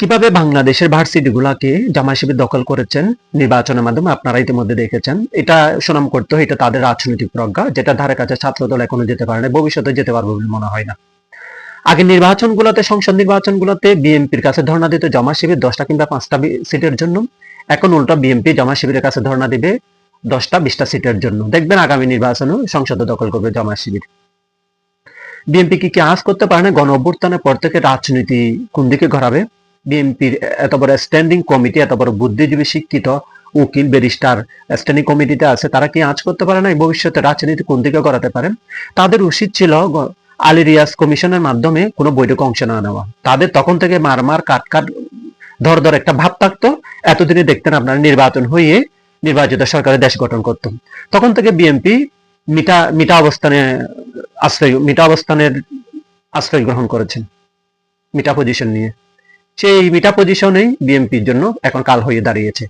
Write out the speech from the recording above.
কিভাবে বাংলাদেশের ভার্সিটি গুলাকে জামায়াত শিবির দখল করেছেন নির্বাচনের মাধ্যমে আপনারা ইতিমধ্যে দেখেছেন। এটা সুনাম করতে হয়, এটা তাদের রাজনৈতিক প্রজ্ঞা, যেটা ধারে কাছে ছাত্রদল এখনো যেতে পারে না, ভবিষ্যতে যেতে পারবে বলে মনে হয় না। আগে নির্বাচনগুলোতে, সংসদ নির্বাচনগুলোতে বিএনপির কাছে ধর্ণা দিত জামায়াত শিবির 10টা কিংবা 5টা সিটের জন্য। এখন উল্টা বিএনপি জামায়াত শিবিরের কাছে ধর্ণা দিবে 10টা 20টা সিটের জন্য। দেখবেন আগামী নির্বাচনেও সংসদ দখল করবে জামায়াত শিবির। বিএনপি কি আজ করতে পারে না? গণ অভ্যুত্থানের পর থেকে রাজনীতি কোন দিকে ঘোরাবে? বিএনপির এত বড় স্ট্যান্ডিং কমিটি, এত বড় বুদ্ধিজীবী, শিক্ষিত উকিল, ব্যারিস্টার স্ট্যান্ডিং কমিটিতে আছে, তারা কি আজ করতে পারে না ভবিষ্যতে রাজনীতি কোন দিকে গড়াতে পারেন? তাদের উচিত ছিল আলী রিয়াজ কমিশনের মাধ্যমে কোনো বৈঠকে অংশ না নেওয়া। তাদের তখন থেকে মার কাট ধর ধর একটা ভাব থাকতো। এতদিনে দেখতেন আপনারা নির্বাচন হয়ে নির্বাচিত সরকারের দেশ গঠন করত। তখন থেকে বিএনপি মিটা মিটা অবস্থানে মিটা অবস্থানের আশ্রয় গ্রহণ করেছেন, মিটা পজিশন নিয়ে। সেই মিটা পজিশনেই বিএনপির জন্য এখন কাল হয়ে দাঁড়িয়েছে।